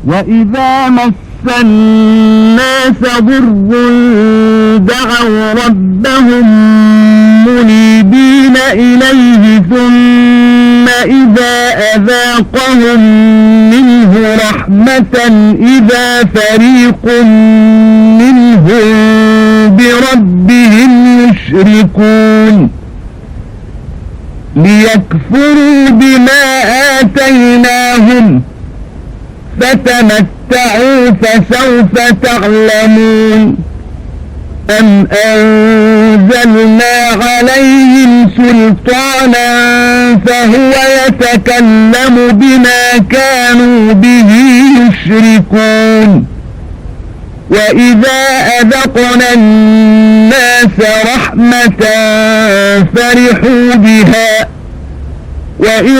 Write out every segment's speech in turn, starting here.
وإذا مس الناس ضر دعوا ربهم منيبين إليه ثم إذا أذاقهم منه رحمة إذا فريق منهم بربهم يشركون ليكفروا بما آتيناهم فتمتعوا فسوف تعلمون أم أنزلنا عليهم سلطانا فهو يتكلم بما كانوا به يشركون وإذا أذقنا الناس رحمة فرحوا بها وإن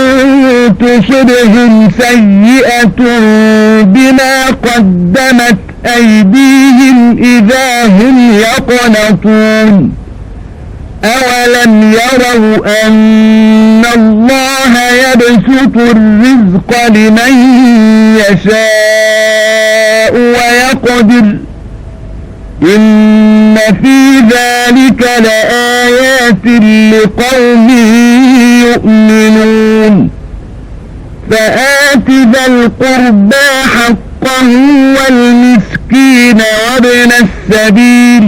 تصبهم سيئة بما قدمت أيديهم إذا هم يقنطون أولم يروا أن الله يبسط الرزق لمن يشاء ويقدر إن في ذلك لآيات لقوم يؤمنون فآت ذا القربى حقه والمسكين وابن السبيل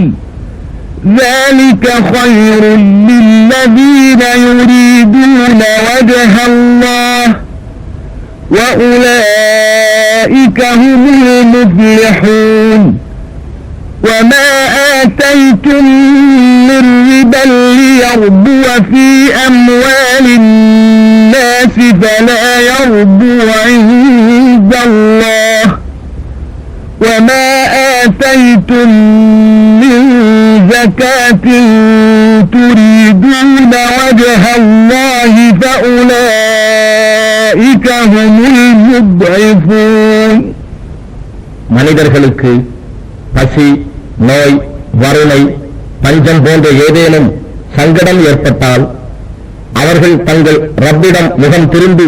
ذلك خير للذين يريدون وجه الله وأولئك هم المفلحون وما آتيتم من ربا ليربو في أموال الناس فلا يربو عند الله وما آتيتم من زكاة تريدون وجه الله فأولئك هم المضعفون மனிதர்களுக்கு பசி, நோய், வறுமை, பஞ்சம் போன்ற ஏதேனும் சங்கடம் ஏற்பட்டால் அவர்கள் தங்கள் ரப்பிடம் முகம் திரும்பி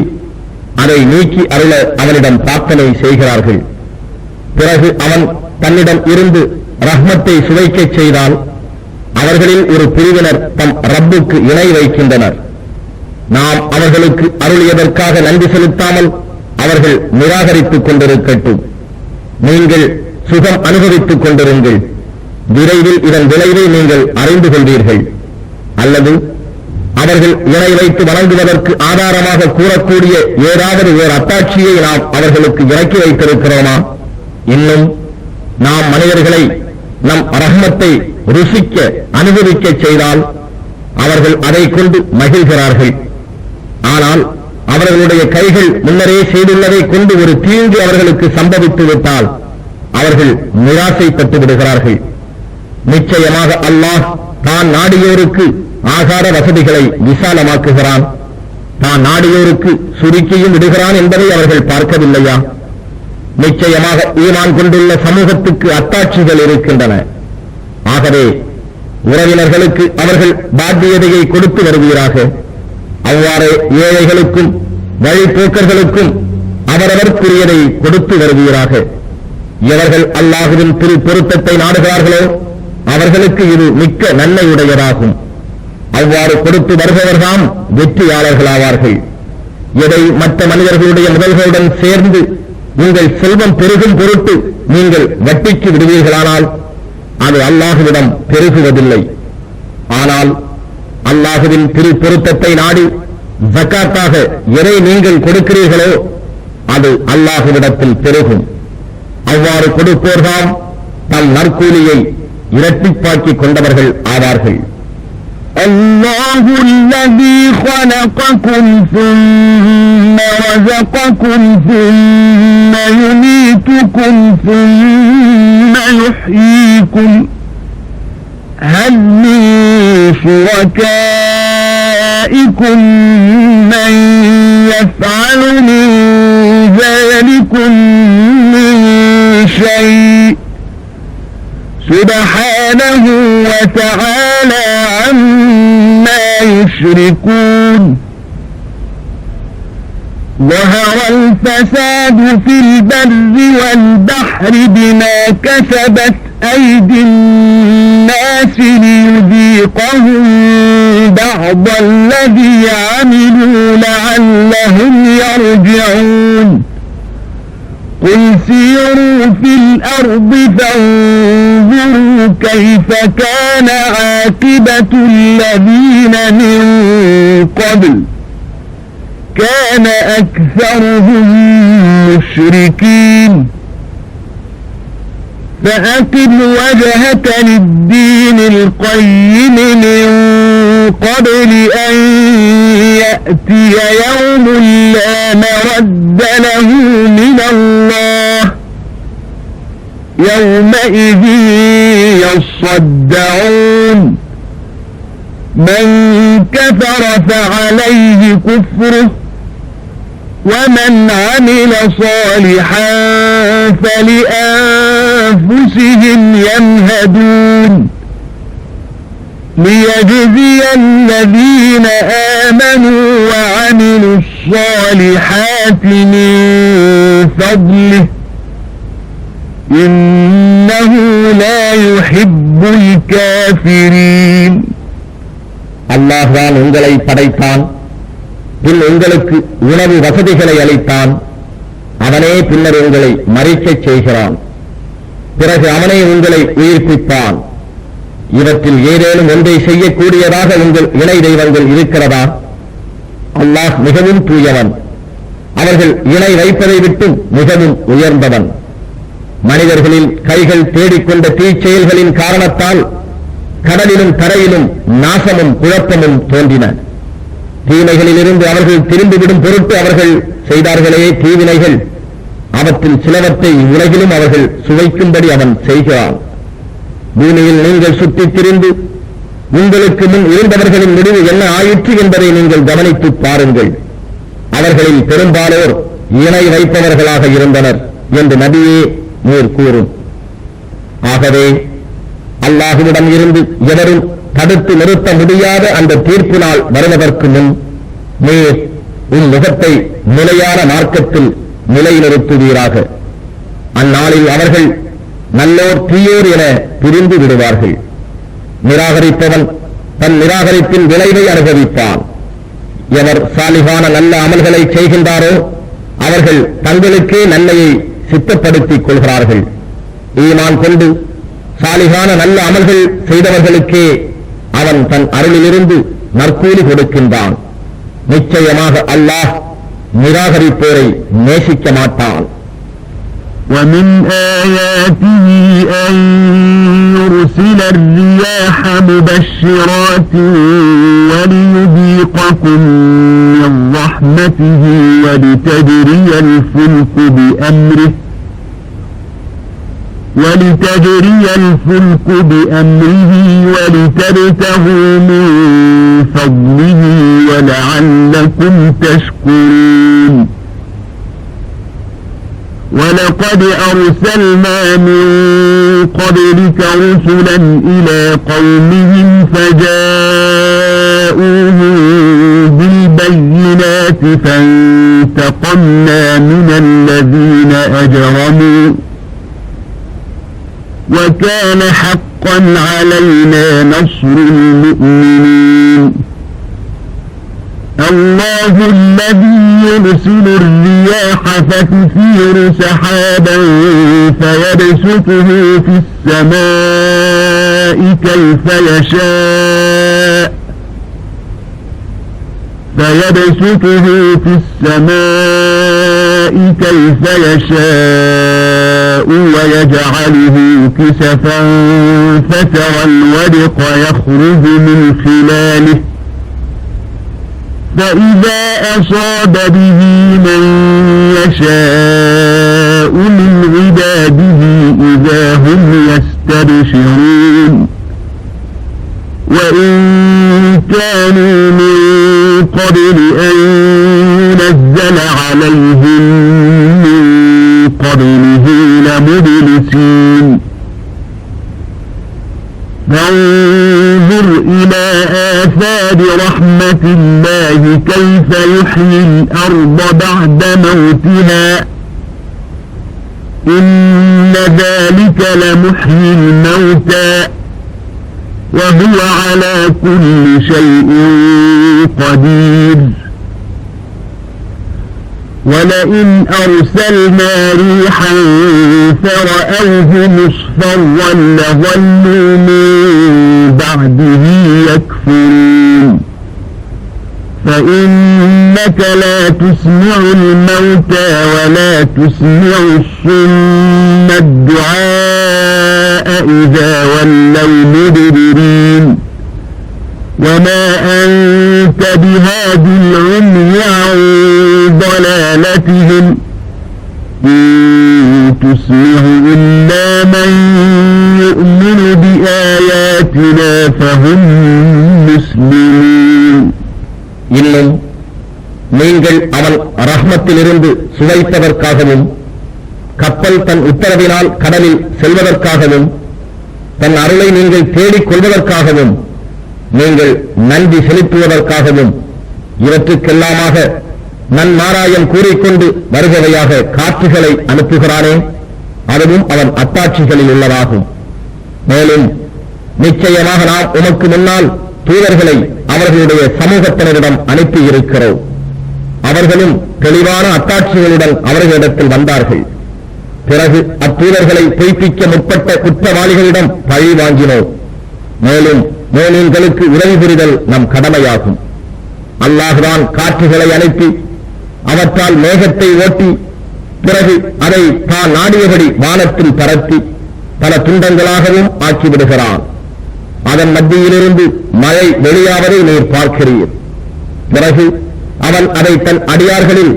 அதை நீக்கி அருள அவனிடம் பிரார்த்தனை செய்கிறார்கள். பிறகு அவன் தன்னிடம் இருந்து ரஹ்மத்தை சுவைக்கச் செய்தால் அவர்களில் ஒரு பிரிவினர் தம் ரப்புக்கு இணை வைக்கின்றனர். நாம் அவர்களுக்கு அருளியதற்காக நன்றி செலுத்தாமல் அவர்கள் நிராகரித்துக் கொண்டிருக்கட்டும். நீங்கள் சுகம் அனுபவித்துக் கொண்டிருங்கள். விரைவில் இதன் விளைவை நீங்கள் அறிந்து கொள்வீர்கள். அல்லது அவர்கள் இணை வைத்து வணங்குவதற்கு ஆதாரமாக கூறக்கூடிய ஏதாவது ஓர் அத்தாட்சியை நாம் அவர்களுக்கு இறக்கி வைத்திருக்கிறோமா? இன்னும் நாம் மனிதர்களை நம் ரஹ்மத்தை ருசிக்க அனுபவிக்க செய்தால் அவர்கள் அதை கொண்டு மகிழ்கிறார்கள். ஆனால் அவர்களுடைய கைகள் முன்னரே செய்துள்ளதை கொண்டு ஒரு தீங்கு அவர்களுக்கு சம்பவித்து விட்டால் அவர்கள் நிராசைப்பட்டு விடுகிறார்கள். நிச்சயமாக அல்லாஹ் தான் நாடியோருக்கு ஆகார வசதிகளை விசாலமாக்குகிறான், தான் நாடியோருக்கு சுருக்கியும் விடுகிறான் என்பதை அவர்கள் பார்க்கவில்லையா? நிச்சயமாக ஈமான் கொண்டுள்ள சமூகத்துக்கு அத்தாட்சிகள் இருக்கின்றன. ஆகவே உறவினர்களுக்கு அவர்கள் பாத்தியதையை கொடுத்து வருவீராக. அவ்வாறு ஏழைகளுக்கும் வழிபோக்கர்களுக்கும் அவரவர்க்குரியதை கொடுத்து வருவீராக. எவர்கள் அல்லாஹுவின் திரு பொருத்தத்தை நாடுகிறார்களோ அவர்களுக்கு இது மிக்க நன்மையுடையதாகும். அவ்வாறு கொடுத்து வருபவர்தாம் வெற்றியாளர்களாவார்கள். எதை மற்ற மனிதர்களுடைய முதல்களுடன் சேர்ந்து உங்கள் செல்வம் பெருகும் பொருட்டு நீங்கள் வட்டிக்கு விடுவீர்களானால் அது அல்லாஹுவிடம் பெருகுவதில்லை. ஆனால் அல்லாஹுவின் திரு பொருத்தத்தை நாடி ஜக்காத்தாக எதை நீங்கள் கொடுக்கிறீர்களோ அது அல்லாஹுவிடத்தில் பெருகும். அவ்வாறு கொடுப்போர்தாம் தம் நற்கூலியை இரட்டிப்பாக்கிக் கொண்டவர்கள் ஆவார்கள். الله الذي خلقكم ثم رزقكم ثم يميتكم ثم يحييكم هل من شركائكم من يفعل من ذلكم من شيء سبحانه وتعالى عما يشركون ظهر الفساد في البر والبحر بما كسبت أيدي الناس ليذيقهم بعض الذي عملوا لعلهم يرجعون قل سيروا في الأرض فانظروا كيف كان عاقبة الذين من قبل كان أكثرهم مشركين فأقم وجهك للدين القيم من قبل أن يأتي يوم لا مرد له من الله يومئذ يصدعون من كفر فعليه كفره ومن عمل صالحا فلأنفسهم يمهدون ليجزي الذين آمنوا وعملوا الصالحات من فضله إنه لا يحب الكافرين அல்லாஹ் தான் உங்களை படைத்தான், பின் உங்களுக்கு உணவு வசதிகளை அளித்தான். அவனே பின்னர் உங்களை மரிக்கச் செய்கிறான், பிறகு அவனே உங்களை உயிர்ப்பிப்பான். இவற்றில் ஏதேனும் ஒன்றை செய்யக்கூடியதாக உங்கள் இணை தெய்வங்கள் இருக்கிறதா? அல்லாஹ் மிகவும் தூயவன், அவர்கள் இணை வைப்பதை விட்டும் மிகவும் உயர்ந்தவன். மனிதர்களில் கைகள் தேடிக்கொண்ட தீச்செயல்களின் காரணத்தால் கடலிலும் தரையிலும் நாசமும் குழப்பமும் தோன்றின. தீமைகளிலிருந்து அவர்கள் திரும்பிவிடும் பொருட்டு அவர்கள் செய்தார்களே தீவினைகள், அவற்றில் சிலவற்றை உலகிலும் அவர்கள் சுவைக்கும்படி அவன் செய்கிறான். பூமியில் நீங்கள் சுற்றித் திரிந்து உங்களுக்கு முன் இருந்தவர்களின் முடிவு என்ன ஆயிற்று என்பதை நீங்கள் கவனித்து பாருங்கள். அவர்களில் பெரும்பாலோர் இணை வைப்பவர்களாக இருந்தனர் என்று நபியே நீர் கூறும். ஆகவே அல்லாஹுவிடம் இருந்து எவரும் தடுத்து நிறுத்த முடியாத அந்த தீர்ப்பு நாள் வருவதற்கு முன் நீர் உன் முகத்தை நிலையான மார்க்கத்தில் நிலைநிறுத்துவீராக. அந்நாளில் அவர்கள் நல்லோர் தீயோர் என பிரிந்து விடுவார்கள். நிராகரிப்பவன் தன் நிராகரிப்பின் விளைவை அனுபவிப்பான். எவர் சாலிகான நல்ல அமல்களை செய்கின்றாரோ அவர்கள் தங்களுக்கே நன்மையை சித்தப்படுத்திக் கொள்கிறார்கள். ஈமான் கொண்டு சாலிகான நல்ல அமல்கள் செய்தவர்களுக்கே அவன் தன் அருளிலிருந்து நற்கூலி கொடுக்கின்றான். நிச்சயமாக அல்லாஹ் நிராகரிப்போரை நேசிக்க மாட்டான். ومن آياته أن يرسل الرياح مبشرات وليذيقكم من رحمته ولتجري الفلك بأمره ولتبتغوا من فضله ولعلكم تشكرون ولقد أرسلنا من قبلك رسلا إلى قومهم فجاءوهم بالبينات فانتقمنا من الذين أجرموا وكان حقا علينا نصر المؤمنين الله الذي يرسل الرياح فتثير سحابا فيبسطه في السماء كيف يشاء ويجعله كسفا فترى الودق يخرج من خلاله فإذا أصاب به من يشاء من عباده إذا هم يستبشرون وإن كانوا من قبل أن ينزل عليهم من قبله لمبلسين فانظر إلى آثار بعد رحمة الله كيف يحيي الأرض بعد موتها إن ذلك لمحيي الموتى وهو على كل شيء قدير ولئن أرسلنا ريحا فرأوه مصفرا لظلوا من بعده يكفرون فإنك لا تسمع الموتى ولا تسمع الصم الدعاء إذا ولوا مدبرين وما أنت بهاد العمي عن ضلالتهم إن تسمع إلا من يؤمن بآياتنا فهم مسلمون இன்னும் நீங்கள் அவன் ரஹ்மத்திலிருந்து சுவைத்ததற்காகவும் கப்பல் தன் உத்தரவினால் கடலில் செல்வதற்காகவும் தன் அருளை நீங்கள் தேடிக் கொள்வதற்காகவும் நீங்கள் நன்றி செலுத்துவதற்காகவும் இவற்றுக்கெல்லாமாக நன்மாராயம் கூறிக்கொண்டு வருபவையாக காற்றுகளை அனுப்புகிறானே அதுவும் அவன் அத்தாட்சிகளில் உள்ளதாகும். மேலும் நிச்சயமாக நாம் உமக்கு முன்னால் தூதர்களை அவர்களுடைய சமூகத்தினரிடம் அனுப்பியிருக்கிறோம். அவர்களும் தெளிவான அத்தாட்சிகளுடன் அவர்களிடத்தில் வந்தார்கள். பிறகு அத்தூதர்களை பொய்ப்பிக்க முற்பட்ட குற்றவாளிகளிடம் பழி வாங்கினோம். மேலும் மோமீன்களுக்கு உதவி புரிதல் நம் கடமையாகும். அல்லாஹ்தான் காற்றுகளை அனுப்பி அவற்றால் மேகத்தை ஓட்டி பிறகு அதை தான் நாடியபடி வானத்தில் பரத்தி பல துண்டங்களாகவும் ஆக்கிவிடுகிறான். அதன் மத்தியிலிருந்து மழை வெளியாவதை நீர் பார்க்கிறீர். பிறகு அவன் அதை தன் அடியார்களில்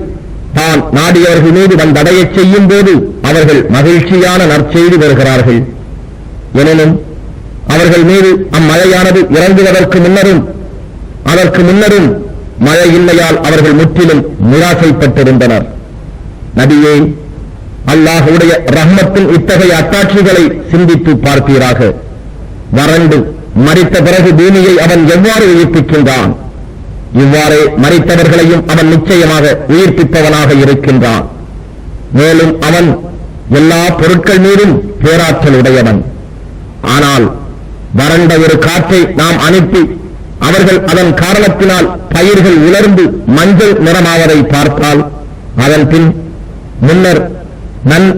தான் நாடியவர்கள் மீது வந்தடையச் செய்யும் போது அவர்கள் மகிழ்ச்சியான நற்செய்தி வருகிறார்கள். எனினும் அவர்கள் மீது அம்மழையானது இறங்குவதற்கு முன்னரும் அதற்கு முன்னரும் மழையின்மையால் அவர்கள் முற்றிலும் நிராசைப்பட்டிருந்தனர். நபியே, அல்லாஹ்வுடைய ரஹ்மத்தின் இத்தகைய அத்தாட்சிகளை சிந்தித்து பார்ப்பீராக. வறண்டு மரித்த பிறகு பூமியை அவன் எவ்வாறு உயிர்ப்பிக்கின்றான்? இவ்வாறே மரித்தவர்களையும் அவன் நிச்சயமாக உயிர்ப்பிப்பவனாக இருக்கின்றான். மேலும் அவன் எல்லா பொருட்கள் மீதும் பேராற்றல் உடையவன். ஆனால் வறண்ட ஒரு காற்றை நாம் அனுப்பி அவர்கள் அதன் காரணத்தினால் பயிர்கள் உலர்ந்து மஞ்சள் நிறமாவதை பார்த்தால் அதன் பின் முன்னர்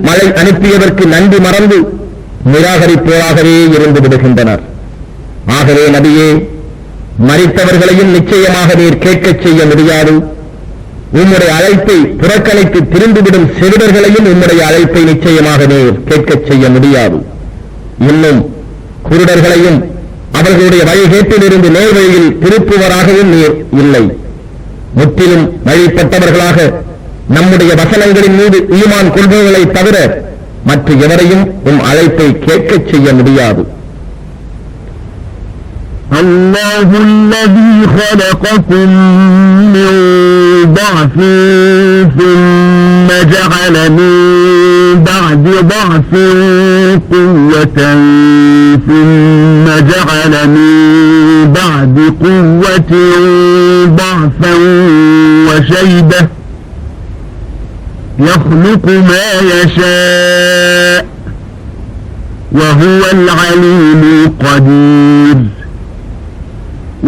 மழை அனுப்பியதற்கு நன்றி மறந்து நிராகரிப்போராகவே இருந்து விடுகின்றனர். ஆகவே நபியே, மரித்தவர்களையும் நிச்சயமாக நீர் கேட்கச் செய்ய முடியாது. உம்முடைய அழைப்பை புறக்கணித்து திரும்பிவிடும் செவிடர்களையும் உம்முடைய அழைப்பை நிச்சயமாக நீர் கேட்கச் செய்ய முடியாது. இன்னும் குருடர்களையும் அவர்களுடைய வழிகேட்டிலிருந்து நேர்வழியில் திருப்புவராகவும் நீர் இல்லை. முற்றிலும் வழிபட்டவர்களாக நம்முடைய வசனங்களின் மீது ஈமான் கொள்பவர்களை தவிர மற்ற எவரையும் உம் அழைப்பை கேட்கச் செய்ய முடியாது. الله الذي خلقكم من ضعف ثم جعل من بعد ضعف قوة ثم جعل من بعد قوة ضعفا وشيبة يخلق ما يشاء وهو العليم القدير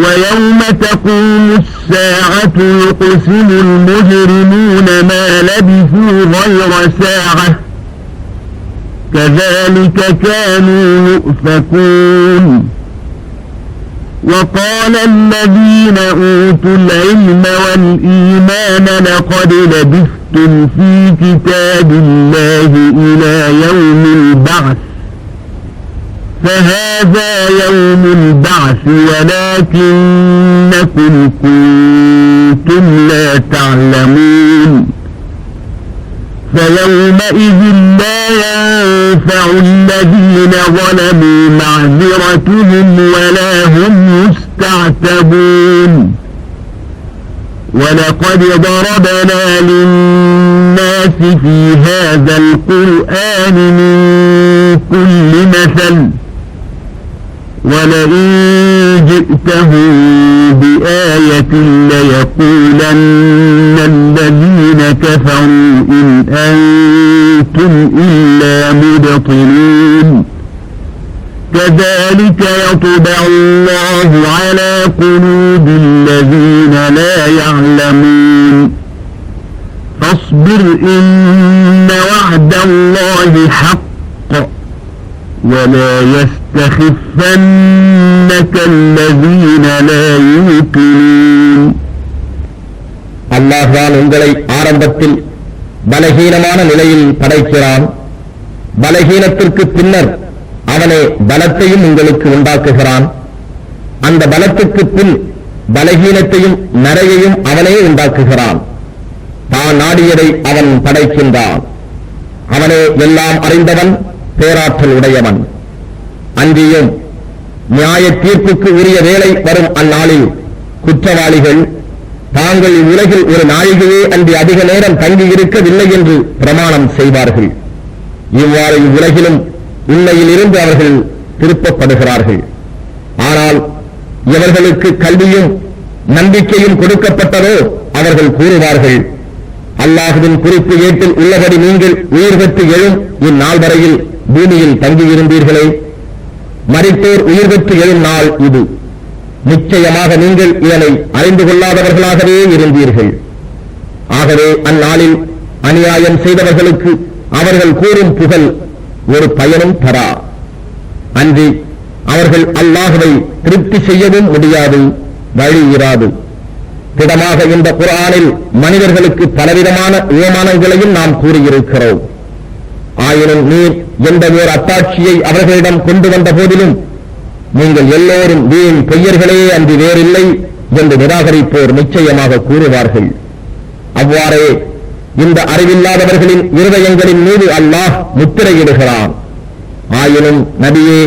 ويوم تقوم الساعة يقسم المجرمون ما لبثوا غير ساعة كذلك كانوا يؤفكون وقال الذين أوتوا العلم والإيمان لقد لبثتم في كتاب الله إلى يوم البعث فهذا يوم البعث ولكنكم كنتم لا تعلمون فيومئذ لا ينفع الذين ظلموا معذرتهم ولا هم يستعتبون ولقد ضربنا للناس في هذا القرآن من كل مثل ولئن جئتهم بآية ليقولن الذين كفروا إن أنتم إلا مبطلون كذلك يطبع الله على قلوب الذين لا يعلمون فاصبر إن وعد الله حق ولا يستخفنك الذين لا يوقنون அல்லாஹ் தான் உங்களை ஆரம்பத்தில் பலகீனமான நிலையில் படைக்கிறான். பலகீனத்திற்கு பின்னர் அவனே பலத்தையும் உங்களுக்கு உண்டாக்குகிறான். அந்த பலத்துக்கு பின் பலகீனத்தையும் நரையையும் அவனே உண்டாக்குகிறான். தான் நாடியதை அவன் படைக்கின்றான். அவனே எல்லாம் அறிந்தவன், பேராற்றல் உடையவன். அன்றியும் நியாய தீர்ப்புக்கு உரிய வேளை வரும் அந்நாளில் குற்றவாளிகள் தாங்கள் இவ்வுலகில் ஒரு நாழிகையே அன்றி அதிக நேரம் தங்கியிருக்கவில்லை என்று பிரமாணம் செய்வார்கள். இவ்வாறு இவ்வுலகிலும் உண்மையில் இருந்து அவர்கள் திருப்பப்படுகிறார்கள். ஆனால் இவர்களுக்கு கல்வியும் நம்பிக்கையும் கொடுக்கப்பட்டதோ அவர்கள் கூறுவார்கள், அல்லாஹுவின் குறிப்பு ஏட்டில் உள்ளபடி நீங்கள் உயிர் பெற்று எழும் இந்நாள் வரையில் பூமியில் தங்கியிருந்தீர்களே, மரித்தோர் உயிர் பெற்று எழும் நாள் இது. நிச்சயமாக நீங்கள் இதனை அறிந்து கொள்ளாதவர்களாகவே இருந்தீர்கள். ஆகவே அந்நாளில் அநியாயம் செய்தவர்களுக்கு அவர்கள் கூறும் புகழ் ஒரு பயனும் தரா. அன்றி அவர்கள் அல்லாஹ்வை திருப்தி செய்யவும் முடியாது, வழி இராது. திடமாக இந்த குர்ஆனில் மனிதர்களுக்கு பலவிதமான உவமானங்களையும் நாம் கூறியிருக்கிறோம். ஆயினும் நீர் எந்த ஓர் அத்தாட்சியை அவர்களிடம் கொண்டு வந்த போதிலும் நீங்கள் எல்லோரும் வீண் பொய்யர்களே அன்றி வேறில்லை என்று நிராகரிப்போர் நிச்சயமாக கூறுவார்கள். அவ்வாறே இந்த அறிவில்லாதவர்களின் இருதயங்களின் மீது அல்லாஹ் முத்திரையிடுகிறான். ஆயினும் நபியே,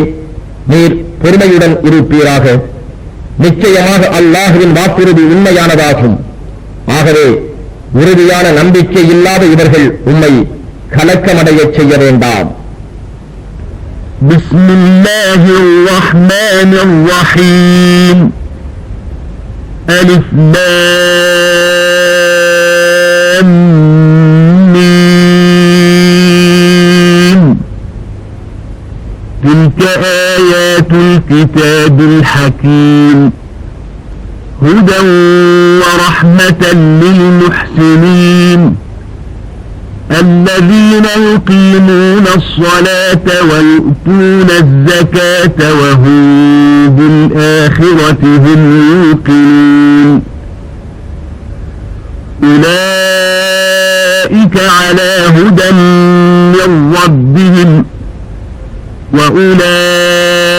நீர் பொறுமையுடன் இருப்பீராக. நிச்சயமாக அல்லாஹுவின் வாக்குறுதி உண்மையானதாகும். ஆகவே உறுதியான நம்பிக்கை இல்லாத இவர்கள் உம்மை கலக்கமடைய செய்ய வேண்டாம். பிஸ்மில்லாஹிர் ரஹ்மானிர் ரஹீம். அலிஃப் லாம் மீம். تلك آيات الكتاب الحكيم هدى ورحمة للمحسنين الذين يقيمون الصلاة ويؤتون الزكاة وهم بالآخرة هم يوقنون أولئك على هدى من ربهم وأولئك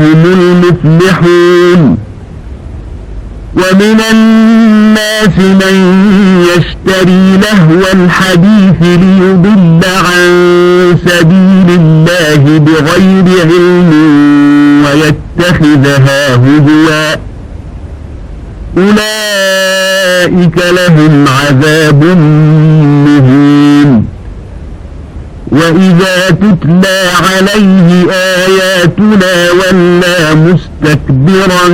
هم المفلحون ومن الناس من يشتري لهو الحديث ليضل عن سبيل الله بغير علم ويتخذها هزوا أولئك لهم عذاب مهين وإذا تتلى عليه آياتنا ولى مستكبرا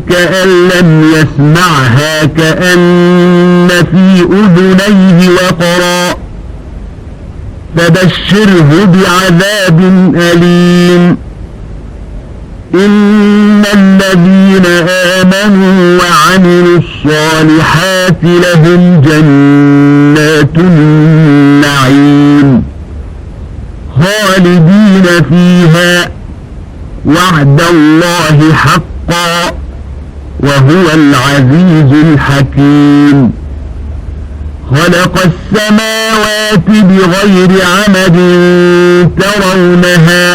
كأن لم يسمعها كأن في أذنيه وقرا فبشره بعذاب أليم إن الذين آمنوا وعملوا الصالحات لهم جنات النعيم خالدين فيها وعد الله حقا وهو العزيز الحكيم خلق السماوات بغير عمد ترونها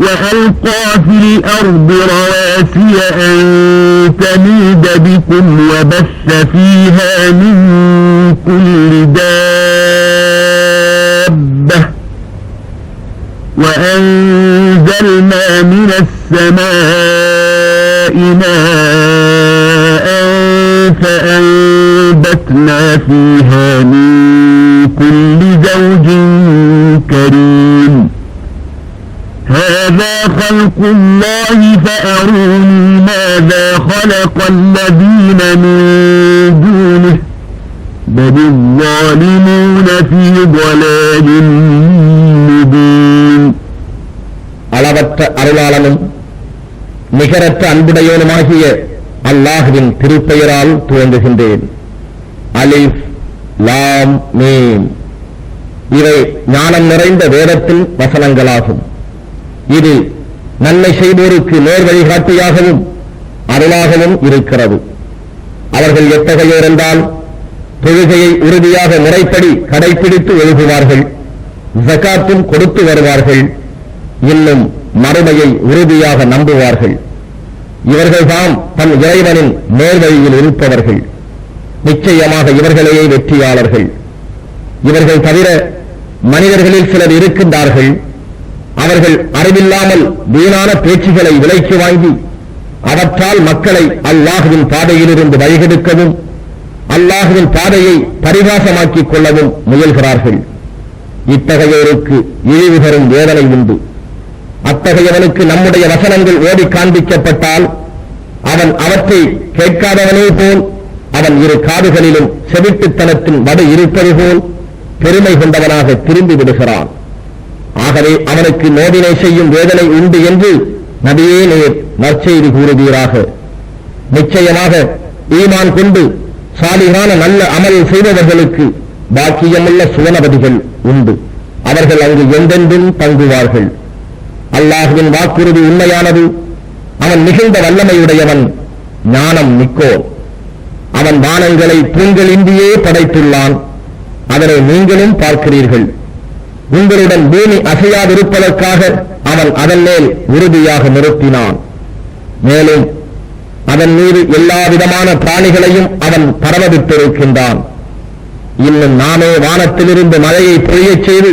وألقى في الأرض رواسي أن تميد بكم وبث فيها من كل دابة وأنزلنا من السماء ماء فأنبتنا فيها من كل زوج كريم هذا خلق الله فأروني ماذا خلق الذين من دونه بل الظالمون في ضلال مبين. அளவற்ற அருளாளனும் நிகரற்ற அன்புடையவனுமாகிய அல்லாஹ்வின் திருப்பெயரால் துவங்குகின்றேன். அலிஃப் லாம் மீம். இவை ஞானம் நிறைந்த வேதத்தின் வசனங்களாகும். இது நன்மை செய்வோருக்கு நேர் வழிகாட்டியாகவும் அருளாகவும் இருக்கிறது. அவர்கள் எத்தகையோர் என்றால், தொழுகையை உறுதியாக முறைப்படி கடைபிடித்து எழுதுவார்கள், ஜகாத்தும் கொடுத்து வருவார்கள், இன்னும் மறுமையை உறுதியாக நம்புவார்கள். இவர்கள்தான் தம் இறைவனின் நேர்வழியில் இருப்பவர்கள். நிச்சயமாக இவர்களே வெற்றியாளர்கள். இவர்கள் தவிர மனிதர்களில் சிலர் இருக்கின்றார்கள். அவர்கள் அறிவில்லாமல் வீணான பேச்சுகளை விலைக்கு வாங்கி அவற்றால் மக்களை அல்லாஹ்வின் பாதையிலிருந்து வழிகெடுக்கவும் அல்லாஹ்வின் பாதையை பரிகாசமாக்கிக் கொள்ளவும் முயல்கிறார்கள். இத்தகையோருக்கு இழிவு தரும் வேதனை உண்டு. அத்தகையவனுக்கு நம்முடைய வசனங்கள் ஓடி காண்பிக்கப்பட்டால் அவன் அவற்றை கேட்காதவனே போல், அவன் இரு காதுகளிலும் செவிட்டுத்தனத்தின் வடு இருப்பது போல் பெருமை கொண்டவனாக திரும்பி விடுகிறான். ஆகவே அவனுக்கு நோவினை செய்யும் வேதனை உண்டு என்று நபியே நேர் நற்செய்தி கூறுவீராக. நிச்சயமாக ஈமான் கொண்டு சாலிகான நல்ல அமல் செய்தவர்களுக்கு பாக்கியமுள்ள சுவனபதிகள் உண்டு. அவர்கள் அங்கு எந்தென்றும் தங்குவார்கள். அல்லாஹ்வின் வாக்குறுதி உண்மையானது. அவன் மிகுந்த வல்லமையுடையவன், ஞானம் மிக்கோர். அவன் வானங்களை தூண்களின்றியே படைத்துள்ளான். அதனை நீங்களும் பார்க்கிறீர்கள். உங்களுடன் பூமி அசையாதிருப்பதற்காக அவன் அதன் மேல் உறுதியாக நிறுத்தினான். மேலும் அதன் மீது எல்லா விதமான பிராணிகளையும் அவன் பரவவிட்டிருக்கின்றான். இன்னும் நாமே வானத்திலிருந்து மழையை பொழியச் செய்து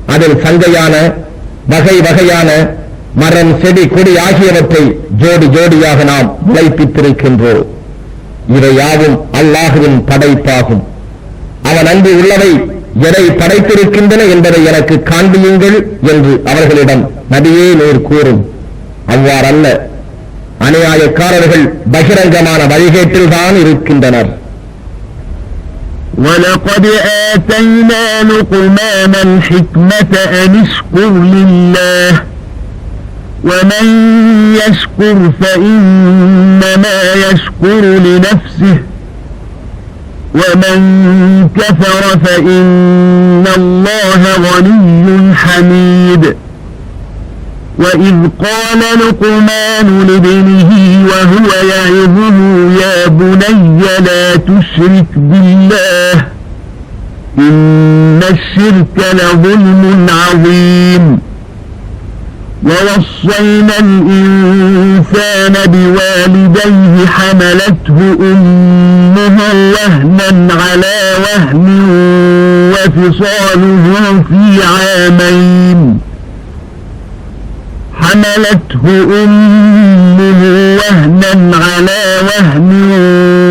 அதில் சங்கையான வகை வகையான மரம், செடி, கொடி ஆகியவற்றை ஜோடி ஜோடியாக நாம் விளைப்பித்திருக்கின்றோம். இவை யாவும் அல்லாஹ்வின் படைப்பாகும். அவன் அன்பு உள்ளவை எதை படைத்திருக்கின்றன என்பதை எனக்கு காண்பியுங்கள் என்று அவர்களிடம் நபியே நீர் கூறும். அவ்வாறல்ல, அநியாயக்காரர்கள் பகிரங்கமான வழிகேட்டில்தான் இருக்கின்றனர். وَلَقَدْ آتَيْنَا لُقْمَانَ الْحِكْمَةَ أَنِ اشْكُرْ لِلَّهِ وَمَنْ يَشْكُرْ فَإِنَّمَا يَشْكُرُ لِنَفْسِهِ وَمَنْ كَفَرَ فَإِنَّ اللَّهَ غَنِيٌّ حَمِيدٌ. وَإِذْ قَالَ لُقْمَانُ لِابْنِهِ وَهُوَ يَعِظُهُ يَا بُنَيَّ لَا تُشْرِكْ بِاللَّهِ إِنَّ الشِّرْكَ لَظُلْمٌ عَظِيمٌ. وَوَصَّيْنَا الْإِنسَانَ بِوَالِدَيْهِ حَمَلَتْهُ أُمُّهُ وَهْنًا عَلَى وَهْنٍ وَفِصَالُهُ في عامين حملته أمه وهنا على وهن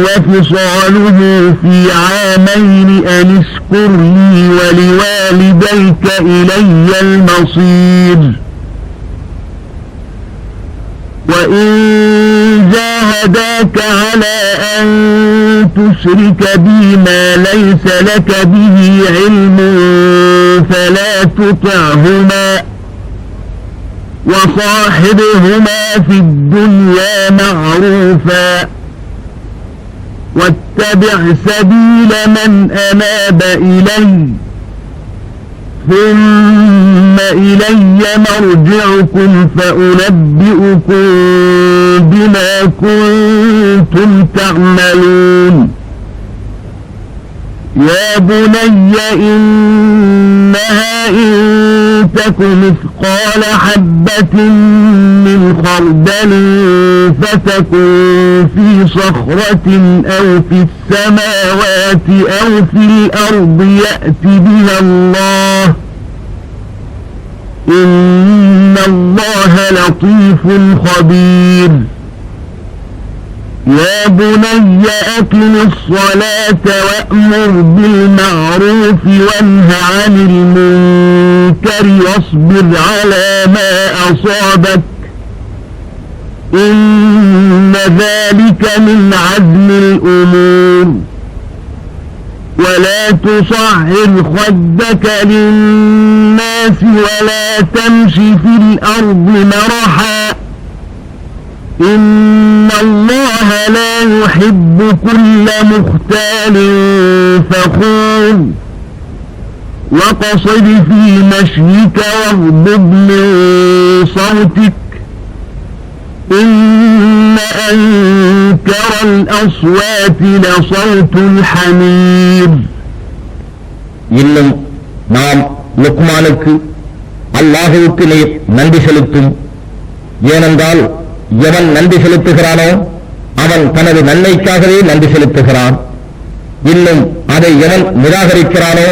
وفصاله في عامين أن اشكر لي ولوالديك إلي المصير. وإن جاهداك على أن تشرك بي ما ليس لك به علم فلا تطعهما وصاحبهما في الدنيا معروفا واتبع سبيل من أناب إلي ثم إلي مرجعكم فأنبئكم بما كنتم تعملون. يا بني إنها إن تك مثقال حبة من خردل فتكن في صخرة أو في السماوات أو في الأرض يأت بها الله إن الله لطيف خبير. يا بني أقم الصلاة وأمر بالمعروف وانه عن المنكر واصبر على ما أصابك إن ذلك من عزم الأمور ولا تصعر خدك للناس ولا تمش في الأرض مرحا إن الله لا يحب كل مختال فخور وقصد في مشيك واغضب من صوتك إن أنكر الأصوات لصوت الحمير. இன்னும் நாம் லுக்மானுக்கு அல்லாஹுவுக்கு நீர் நன்றி செலுத்தும். ஏனென்றால் எவன் நன்றி செலுத்துகிறானோ அவன் தனது நன்மைக்காகவே நன்றி செலுத்துகிறான். இன்னும் அதை எவன் நிராகரிக்கிறானோ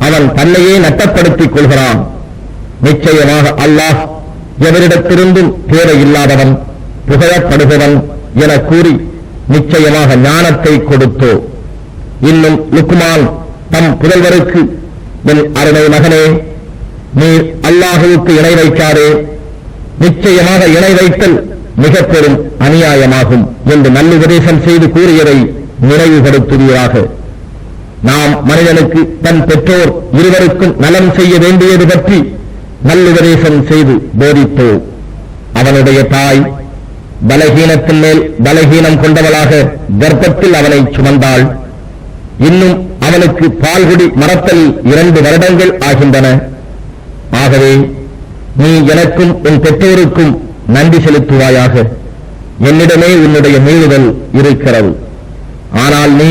அவன் தன்னையே நட்டப்படுத்திக் கொள்கிறான். நிச்சயமாக அல்லாஹ் எவரிடத்திலிருந்தும் தேவையில்லாதவன், புகழப்படுபவன் என கூறி நிச்சயமாக ஞானத்தை கொடுத்தோ. இன்னும் லுக்மான் தம் புதல்வருக்கு, என் அருமை மகனே, நீர் அல்லாஹுவுக்கு இணை வைக்காதே, நிச்சயமாக இணை வைத்தல் மிக பெரும் அநியாயமாகும் என்று நல்லுபதேசம் செய்து கூறியதை நினைவுபடுத்துவீராக. நாம் மனிதனுக்கு தன் பெற்றோர் இருவருக்கும் நலம் செய்ய வேண்டியது பற்றி நல்லுபதேசம் செய்து போதித்தோம். அவனுடைய தாய் பலகீனத்தின் மேல் பலகீனம் கொண்டவளாக கர்ப்பத்தில் அவனை சுமந்தாள். இன்னும் அவனுக்கு பால்குடி மறத்தல் 2 வருடங்கள் ஆகின்றன. ஆகவே நீ எனக்கும் உன் பெற்றோருக்கும் நன்றி செலுத்துவாயாக. என்னிடமே உன்னுடைய மீளுதல் இருக்கிறது. ஆனால் நீ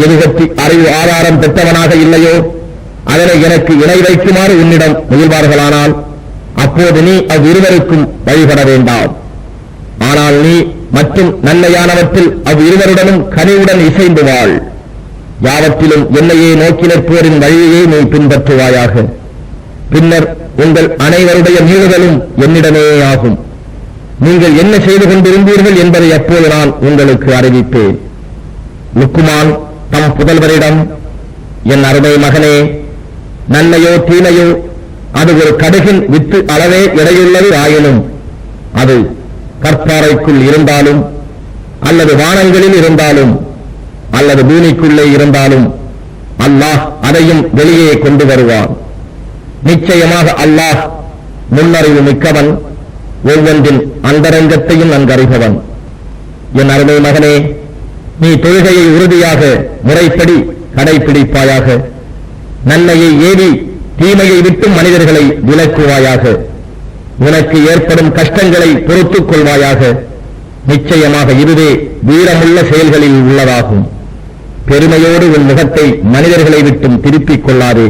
எது பற்றி அறிவு ஆதாரம் பெற்றவனாக இல்லையோ அதனை எனக்கு இணை வைக்குமாறு உன்னிடம் முயல்வார்களானால் அப்போது நீ அவ்விருவருக்கும் வழிபட வேண்டாம். ஆனால் நீ மற்றும் நன்மையானவற்றில் அவ்விருவருடனும் கனிவுடன் இசைந்து வாழ். யாவற்றிலும் என்னையே நோக்கி நிற்போரின் வழியையே நீ பின்பற்றுவாயாக. பின்னர் உங்கள் அனைவருடைய மீளுதலும் என்னிடமே ஆகும். நீங்கள் என்ன செய்து கொண்டிருந்தீர்கள் என்பதை அப்போது நான் உங்களுக்கு அறிவிப்பேன். லுக்மான் தம் புதல்வரிடம், என் அருமை மகனே, நன்மையோ தீமையோ அது ஒரு கடுகின் வித்து அளவே எடையுள்ளது ஆயினும் அது கற்பாறைக்குள் இருந்தாலும் அல்லது வானங்களில் இருந்தாலும் அல்லது பூமிக்குள்ளே இருந்தாலும் அல்லாஹ் அதையும் வெளியே கொண்டு வருவான். நிச்சயமாக அல்லாஹ் முன்னறிவு மிக்கவன், ஒவ்வொன்றின் அந்தரங்கத்தையும் நன்கறிபவன். என் அருமை மகனே, நீ தொழுகையை உறுதியாக முறைப்படி கடைபிடிப்பாயாக. நன்மையை ஏவி தீமையை விட்டும் மனிதர்களை விலக்குவாயாக. உனக்கு ஏற்படும் கஷ்டங்களை பொறுத்துக் கொள்வாயாக. நிச்சயமாக இதுவே வீரமுள்ள செயல்களில் உள்ளதாகும். பெருமையோடு உன் முகத்தை மனிதர்களை விட்டும் திருப்பிக் கொள்ளாதே.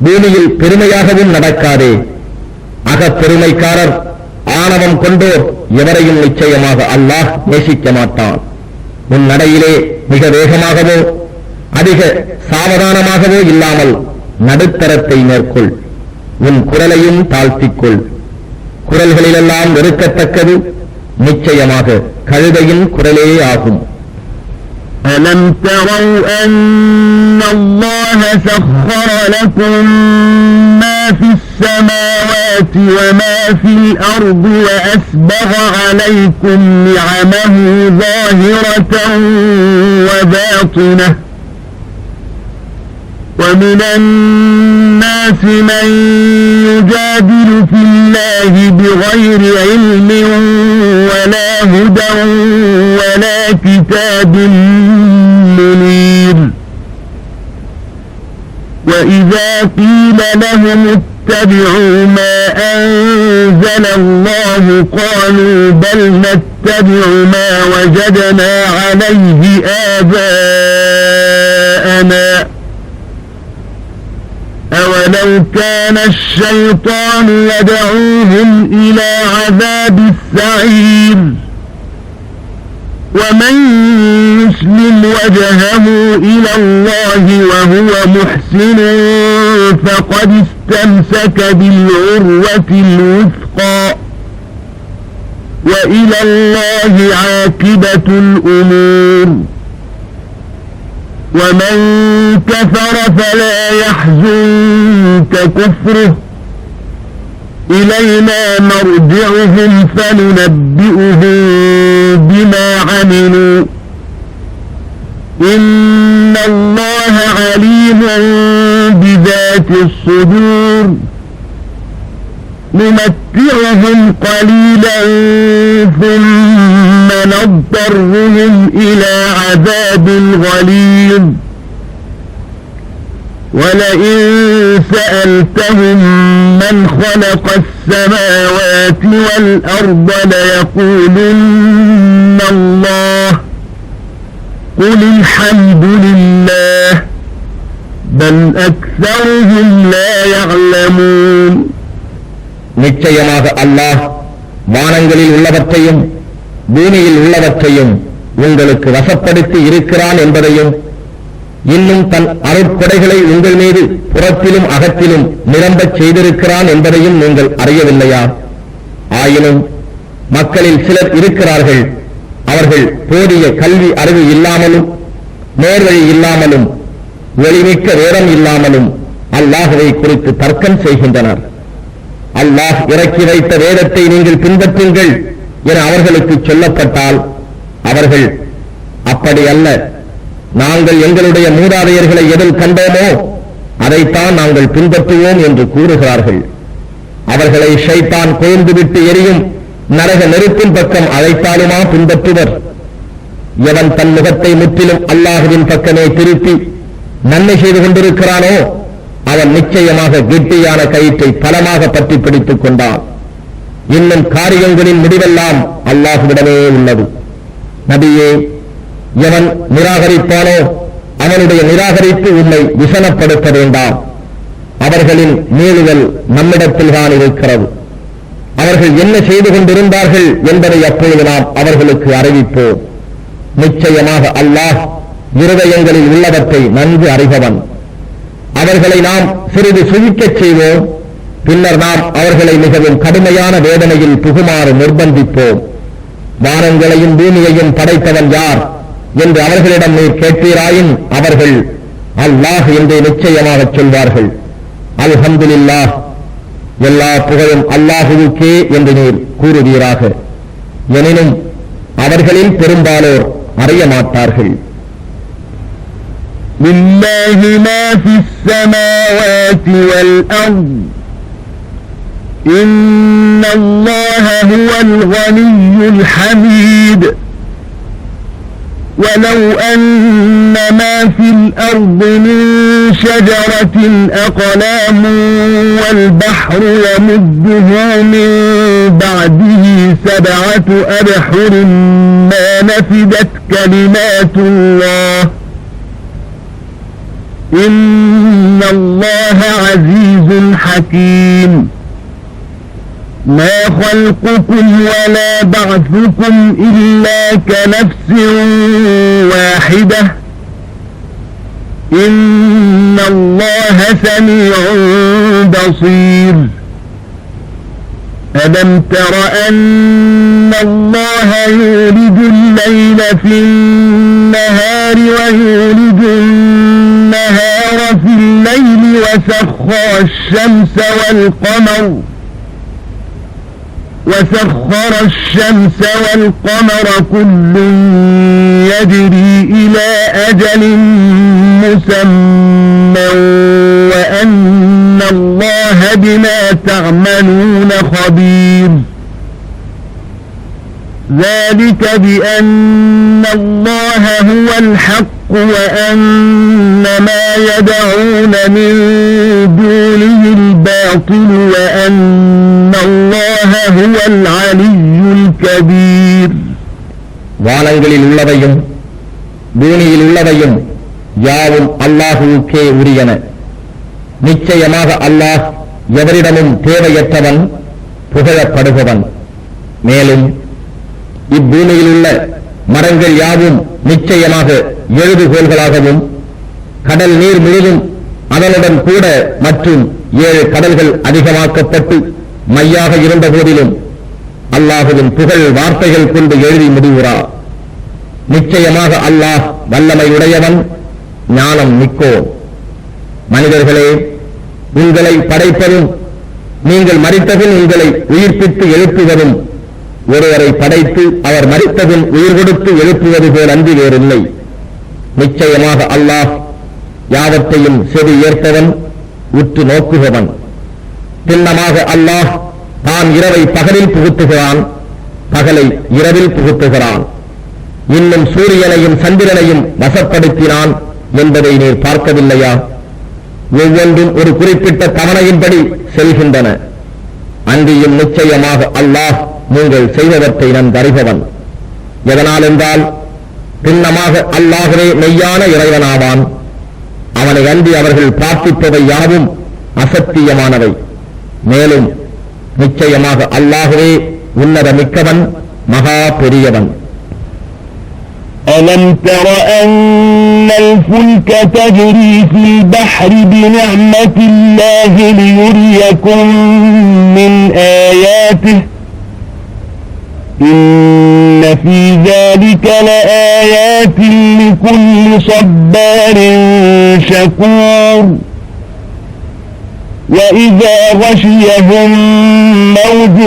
பூமியில் பெருமையாகவும் நடக்காதே. அகப்பெருமைக்காரர், ஆணவம் கொண்டோர் எவரையும் நிச்சயமாக அல்லாஹ் நேசிக்க மாட்டான். உன் நடையிலே மிக வேகமாகவோ அதிக சாவதானமாகவோ இல்லாமல் நடுத்தரத்தை மேற்கொள். உன் குரலையும் தாழ்த்திக்கொள். குரல்களிலெல்லாம் வெறுக்கத்தக்கது நிச்சயமாக கழுதையின் குரலே ஆகும். أَلَمْ تَرَوْا أَنَّ اللَّهَ سَخَّرَ لَكُم مَّا فِي السَّمَاوَاتِ وَمَا فِي الْأَرْضِ وَأَسْبَغَ عَلَيْكُمْ نِعَمَهُ ظَاهِرَةً وَبَاطِنَةً وَمِنَ النَّاسِ مَن يُجَادِلُ فِي اللَّهِ بِغَيْرِ عِلْمٍ وَلَا هُدًى وَلَا كِتَابٍ مُنِيرٍ وَإِذَا قِيلَ لَهُمُ اتَّبِعُوا مَا أَنزَلَ اللَّهُ قَالُوا بَلْ نَتَّبِعُ مَا وَجَدْنَا عَلَيْهِ آبَاءَنَا أَوَلَوْ كَانَ الشَّيْطَانُ يَدْعُوهُمْ إِلَى عَذَابِ السَّعِيرِ وَمَن يُسْلِمْ وَجْهَهُ إِلَى اللَّهِ وَهُوَ مُحْسِنٌ فَقَدِ اسْتَمْسَكَ بِالْعُرْوَةِ الْوُثْقَى وَإِلَى اللَّهِ عَاقِبَةُ الْأُمُورِ وَمَن كَفَرَ فَلَا يَحْزُنكَ كُفْرُهُ إلينا مرجعهم فننبئهم بما عملوا إن الله عليم بذات الصدور نمتعهم قليلا ثم نضطرهم إلى عذاب غليظ ولئن سألتهم من خلق السماوات والأرض ليقولن الله قل الحمد لله بل أكثرهم لا يعلمون. நிச்சயமாக அல்லாஹ் வானங்களில் உள்ளவற்றையும் பூமியில் உள்ளவற்றையும் உங்களுக்கு வசப்படுத்தி இருக்கிறான் என்பதையும் இன்னும் தன் அருட்கொடைகளை உங்கள் மீது புறத்திலும் அகத்திலும் நிரம்பச் செய்திருக்கிறான் என்பதையும் நீங்கள் அறியவில்லையா? ஆயினும் மக்களில் சிலர் இருக்கிறார்கள், அவர்கள் போதிய கல்வி அறிவு இல்லாமலும் நேர்வழி இல்லாமலும் வெளிமிக்க வேதம் இல்லாமலும் அல்லாஹ்வை குறித்து தர்க்கம் செய்கின்றனர். அல்லாஹ் இறக்கி வைத்த வேதத்தை நீங்கள் பின்பற்றுங்கள் என அவர்களுக்கு சொல்லப்பட்டால் அவர்கள் அப்படி அல்ல, நாங்கள் எங்களுடைய மூதாதையர்களை எதில் கண்டோமோ அதைத்தான் நாங்கள் பின்பற்றுவோம் என்று கூறுகிறார்கள். அவர்களை ஷைத்தான் கொழுந்துவிட்டு எரியும் நரக நெருப்பின் பக்கம் அழைத்தாலுமா பின்பற்றுவர்? எவன் தன் முகத்தை முற்றிலும் அல்லாஹுவின் பக்கமே திருப்பி நன்மை செய்து கொண்டிருக்கிறானோ அவன் நிச்சயமாக கெட்டியான கயிற்றை பலமாக பற்றி பிடித்துக் கொண்டான். இன்னும் காரியங்களின் முடிவெல்லாம் அல்லாஹுவிடமே உள்ளது. நபியே, எவன் நிராகரிப்பானோ அவனுடைய நிராகரிப்பு உன்னை விசனப்படுத்த வேண்டாம். அவர்களின் மீளுதல் நம்மிடத்தில் தான் இருக்கிறது. அவர்கள் என்ன செய்து கொண்டிருந்தார்கள் என்பதை அப்பொழுது நாம் அவர்களுக்கு அறிவிப்போம். நிச்சயமாக அல்லாஹ் இருதயங்களில் உள்ளவற்றை நன்கு அறிபவன். அவர்களை நாம் சிறிது சுழிக்கச் செய்வோம், பின்னர் நாம் அவர்களை மிகவும் கடுமையான வேதனையில் புகுமாறு நிர்பந்திப்போம். வானங்களையும் பூமியையும் படைத்தவன் யார் என்று அவர்களிடம் நீர் கேட்பீராயின் அவர்கள் அல்லாஹ் என்று நிச்சயமாக சொல்வார்கள். அல்ஹம்துலில்லாஹ், எல்லா புகழும் அல்லாஹுவுக்கே என்று நீர் கூறுவீராக. எனினும் அவர்களில் பெரும்பாலோர் அறிய மாட்டார்கள். لله ما في السماوات والأرض إن الله هو الغني الحميد ولو أن ما في الأرض من شجرة أقلام والبحر يمده من بعده 7 أبحر ما نفدت كلمات الله إن الله عزيز حكيم ما خلقكم ولا بعثكم إلا كنفس واحدة إن الله سميع بصير ألم تر أن الله يولج الليل في النهار ويولج النهار في الليل وسخر الشمس والقمر كل يجري إلى أجل مسمى وأن الله بما تعملون خبير ذلك بأن الله هو الحق وأن ما يدعون من دونه الباطل وأن الله هو العلي الكبير. வானங்களில் உள்ளவையும் பூமியில் உள்ளவையும் யாவும் அல்லாஹுவுக்கே உரியன. நிச்சயமாக அல்லாஹ் எவரிடமும் தேவையற்றவன், புகழப்படுபவன். மேலும் இப்பூமியில் உள்ள மரங்கள் யாவும் நிச்சயமாக எழுதுகோள்களாகவும் கடல் நீர் முழுதும் அதனுடன் கூட மற்றும் 7 கடல்கள் அதிகமாக்கப்பட்டு மையாக இருந்த போதிலும் அல்லாஹுவின் புகழ் வார்த்தைகள் கொண்டு எழுதி முடிவுறார். நிச்சயமாக அல்லாஹ் வல்லமை உடையவன், ஞானம் மிக்கோன். மனிதர்களே, உங்களை படைப்பதும் நீங்கள் மரித்தபின் உங்களை உயிர்ப்பித்து எழுப்புவதும் ஒருவரை படைத்து அவர் மரித்தபின் உயிர் கொடுத்து எழுப்புவது போல் அன்றி வேறில்லை. நிச்சயமாக அல்லாஹ் யாவத்தையும் செவி ஏற்பவன், உற்று நோக்குபவன். திண்ணமாக அல்லாஹ் தான் இரவை பகலில் புகுத்துகிறான், பகலை இரவில் புகுத்துகிறான். இன்னும் சூரியனையும் சந்திரனையும் வசப்படுத்தினான் என்பதை நீர் பார்க்கவில்லையா? ஒவ்வொன்றும் ஒரு குறிப்பிட்ட தவணையின்படி செல்கின்றன. அன்றியும் நிச்சயமாக அல்லாஹ் நீங்கள் செய்வதற்றை நன்கறிபவன். எதனால் என்றால், பின்னமாக அல்லாஹ்வே மெய்யான இறைவனாவான். அவனை அன்றி அவர்கள் பிரார்த்திப்பவை யாவும் அசத்தியமானவை. மேலும் நிச்சயமாக அல்லாஹ்வே உன்னத மிக்கவன், மகா பெரியவன். ألم تر أن الفلك تجري في البحر بنعمة الله ليريكم من آياته إن في ذلك لآيات لكل صبار شكور وإذا غشيهم موج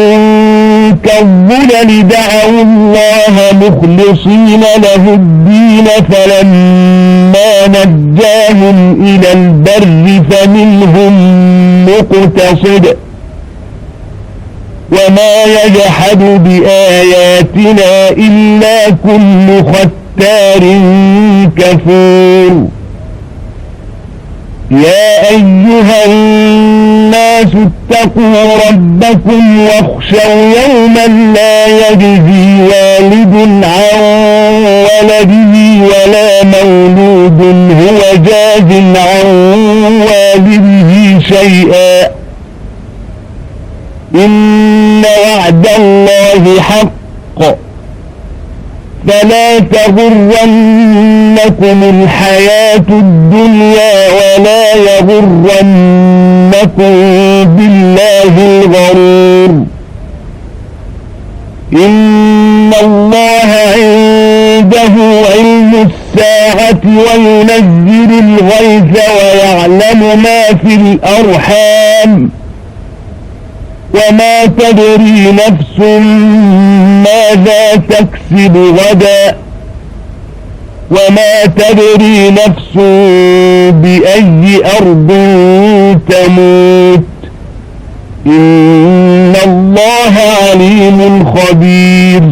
كالظلل دعوا الله مخلصين له الدين فلما نجاهم إلى البر فمنهم مقتصد وما يجحد بآياتنا إلا كل ختار كفور يا أيها الناس اتقوا ربكم واخشوا يوما لا يجزي والد عن ولده ولا مولود هو جاز عن والده شيئا إن وعد الله حق فلا تغرنكم الحياة الدنيا ولا يغرنكم بالله الغرور إن الله عنده علم الساعة وينزل الغيث ويعلم ما في الأرحام وما تدري نفس ماذا تكسب غدا وما تدري نفس بأي أرض تموت إن الله عليم خبير.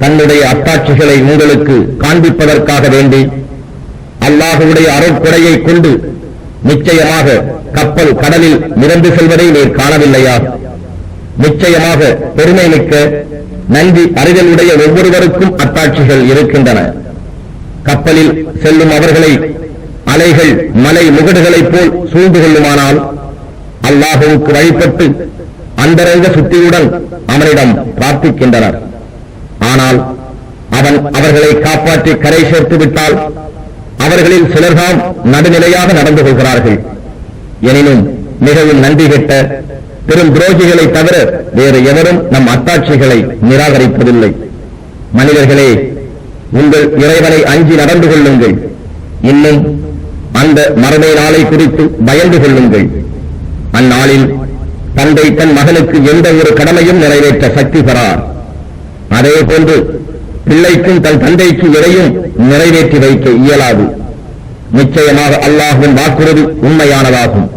தன்னுடைய அத்தாட்சிகளை உங்களுக்கு காண்பிப்பதற்காக வேண்டி அல்லாஹ்வுடைய அருட்கொடையை கொண்டு நிச்சயமாக கப்பல் கடலில் மிதந்து செல்வதை நீர் காணவில்லையா? நிச்சயமாக பெருமை மிக்க நன்றி அறிதலுடைய ஒவ்வொருவருக்கும் அத்தாட்சிகள் இருக்கின்றன. கப்பலில் செல்லும் அவர்களை அலைகள் மலை முகடுகளைப் போல் சூழ்ந்து கொள்ளுமானால் அல்லாஹுவுக்கு வழிபட்டு அந்தரங்க சுத்தியுடன் அவனிடம் பிரார்த்திக்கின்றனர். ஆனால் அவன் அவர்களை காப்பாற்றி கரை சேர்த்து விட்டால் அவர்களில் சிலர்தாம் நடுநிலையாக நடந்து கொள்கிறார்கள். எனினும் மிகவும் நன்றி கெட்ட பெரும் துரோகிகளை தவிர வேறு எவரும் நம் அத்தாட்சிகளை நிராகரிப்பதில்லை. மனிதர்களே, உங்கள் இறைவனை அஞ்சி நடந்து கொள்ளுங்கள். இன்னும் அந்த மறுமை நாளை குறித்து பயந்து கொள்ளுங்கள். அந்நாளில் தந்தை தன் மகனுக்கு எந்த ஒரு கடமையும் நிறைவேற்ற சக்தி பெறார். அதே போன்று பிள்ளைக்கும் தன் தந்தைக்கு எதையும் நிறைவேற்றி வைக்க இயலாது. நிச்சயமாக அல்லாஹ்வின் வாக்குறுதி உண்மையானதாகும்.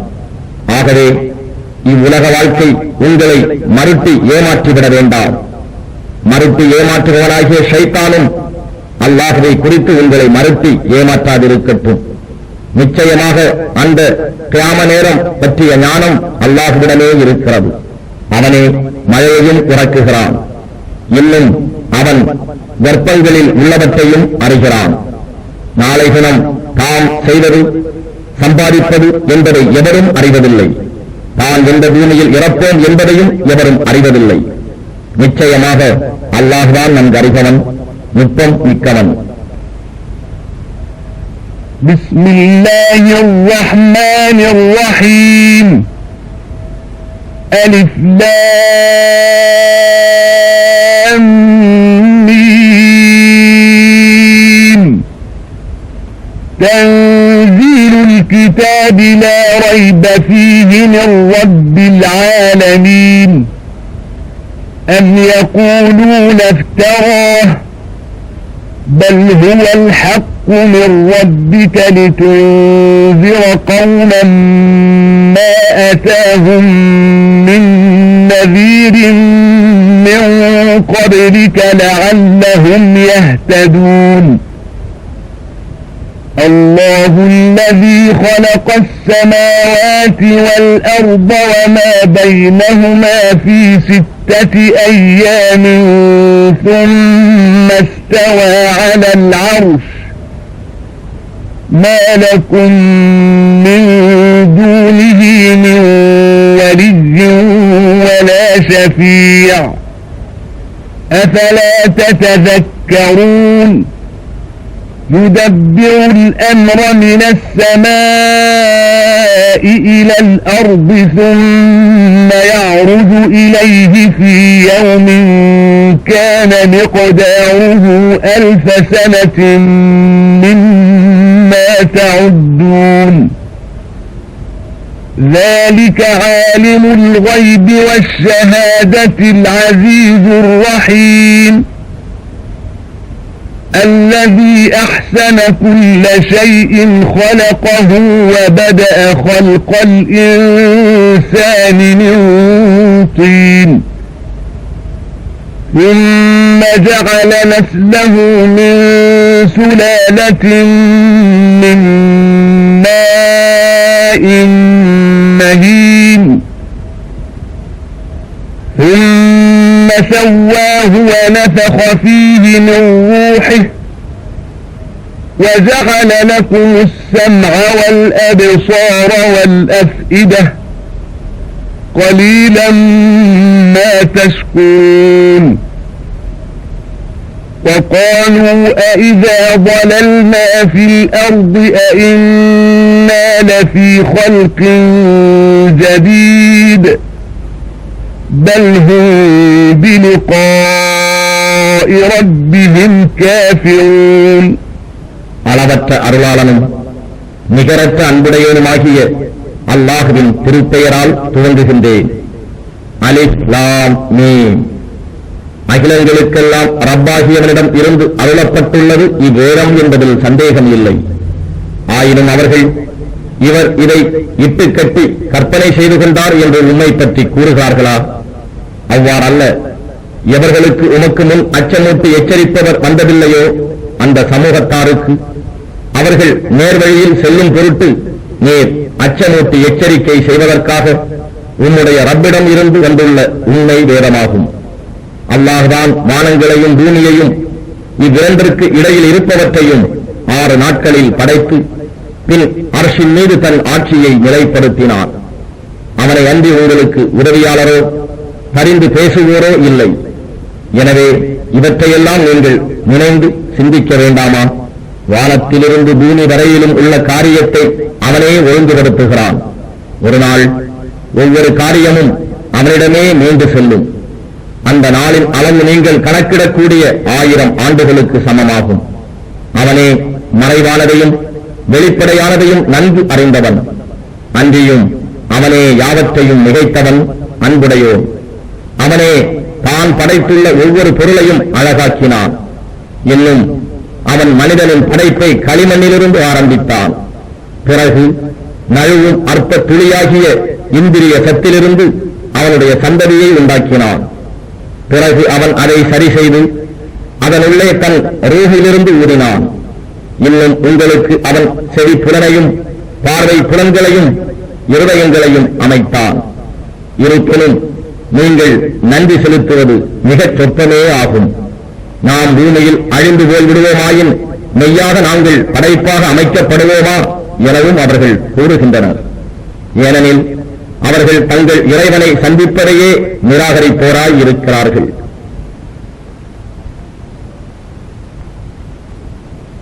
ஆகவே இவ்வுலக வாழ்க்கை உங்களை மறுட்டி ஏமாற்றிவிட வேண்டாம். மறுட்டி ஏமாற்றுபவனாகிய ஷைத்தானும் அல்லாஹ்வை குறித்து உங்களை மறுட்டி ஏமாற்றாதிருக்கட்டும். நிச்சயமாக அந்த கியாம நேரம் பற்றிய ஞானம் அல்லாஹ்விடமே இருக்கிறது. அவனே மழையையும் இறக்குகிறான். இன்னும் அவன் கர்ப்பங்களில் உள்ளவற்றையும் அறிகிறான். நாளை தினம் தாம் செய்வது சம்பாதிப்பது என்பதை எவரும் அறிவதில்லை. தான் எந்த பூமியில் இறப்போம் என்பதையும் எவரும் அறிவதில்லை. நிச்சயமாக அல்லாஹ்தான் நன்கு அறிபவன், நுட்பம் மிக்கவன். பிஸ்மில்லாஹிர் ரஹ்மானிர் ரஹீம். அலிஃப் லாம் மீம். تنزيل الكتاب لا ريب فيه من رب العالمين أم يقولون افتراه بل هو الحق من ربك لتنذر قوما ما أتاهم من نذير من قبلك لعلهم يهتدون الله الذي خلق السماوات والأرض وما بينهما في 6 أيام ثم استوى على العرش ما لكم من دونه من ولي ولا شفيع أفلا تتذكرون يدبر الأمر من السماء إلى الأرض ثم يعرج إليه في يوم كان مقداره 1000 سنة مما تعدون ذلك عالم الغيب والشهادة العزيز الرحيم الذي أحسن كل شيء خلقه وبدأ خلق الإنسان من طين ثم جعل نسله من سلالة من ماء مهين ثم سواه ونفخ فيه من روحه وجعل لكم السمع والأبصار والأفئدة قليلا ما تشكرون وقالوا أإذا ضللنا في الأرض أإنا لفي خلق جديد بل هم بلقاء ربهم كافرون அளவற்ற அருளாளனும் நிகரற்ற அன்புடையவனுமாகிய அல்லாஹுவின் திருப்பெயரால் துவங்குகின்றேன். அலிஃப் லாம் மீம். அகிலங்களுக்கெல்லாம் ரப்பாகியவனிடம் இருந்து அருளப்பட்டுள்ளது இவ்வேதம் என்பதில் சந்தேகம் இல்லை. ஆயினும் அவர்கள் இவர் இதை இட்டு கட்டி கற்பனை செய்து கொண்டார் என்று உண்மை பற்றி கூறுகிறார்களா? அவ்வாறல்ல. எவர்களுக்கு உமக்கு முன் அச்சமூட்டி எச்சரிப்பவர் வந்ததில்லையோ அந்த சமூகத்தாருக்கு அவர்கள் நேர்வழியில் செல்லும் பொருட்டு நேர் அச்சமூட்டி எச்சரிக்கை செய்வதற்காக உன்னுடைய ரப்பிடம் இருந்து வந்துள்ள உண்மை வேதமாகும். அல்லாஹ்தான் வானங்களையும் பூமியையும் இவ்விரண்டிற்கு இடையில் இருப்பவற்றையும் 6 நாட்களில் படைத்து பின் அர்ஷின் மீது தன் ஆட்சியை நிலைப்படுத்தினார். அவனை அன்றி உங்களுக்கு உதவியாளரோ பரிந்து பேசுவோரோ இல்லை. எனவே இவற்றையெல்லாம் நீங்கள் நினைந்து சிந்திக்க வேண்டாமா? வானத்திலிருந்து பூமி வரையிலும் உள்ள காரியத்தை அவனே ஒழுங்குபடுத்துகிறான். ஒரு நாள் ஒவ்வொரு காரியமும் அவனிடமே மீண்டு செல்லும். அந்த நாளின் அளவு நீங்கள் கணக்கிடக்கூடிய 1000 ஆண்டுகளுக்கு சமமாகும். அவனே மறைவானதையும் வெளிப்படையானதையும் நன்கு அறிந்தவன். அன்றியும் அவனே யாவற்றையும் மிகைத்தவன், அன்புடையோன். அவனே தான் படைத்துள்ள ஒவ்வொரு பொருளையும் அழகாக்கினான். இன்னும் அவன் மனிதனின் படைப்பை களிமண்ணிலிருந்து ஆரம்பித்தான். பிறகு நழுவும் அற்ப துளியாகிய இந்திரிய சத்திலிருந்து அவனுடைய சந்ததியை உண்டாக்கினான். பிறகு அவன் அதை சரி செய்து அதனுள்ளே தன் ரூஹிலிருந்து ஊதினான். இன்னும் உங்களுக்கு அவன் செவி புலனையும் பார்வை புலன்களையும் இருதயங்களையும் அமைத்தான். இருப்பினும் நீங்கள் நன்றி செலுத்துவது மிகச் சொற்பமே ஆகும். நாம் பூமியில் அழிந்து போய்விடுவோமாயின் மெய்யாக நாங்கள் படைப்பாக அமைக்கப்படுவோமா எனவும் அவர்கள் கூறுகின்றனர். ஏனெனில் அவர்கள் தங்கள் இறைவனை சந்திப்பதையே நிராகரிப்போராய் இருக்கிறார்கள்.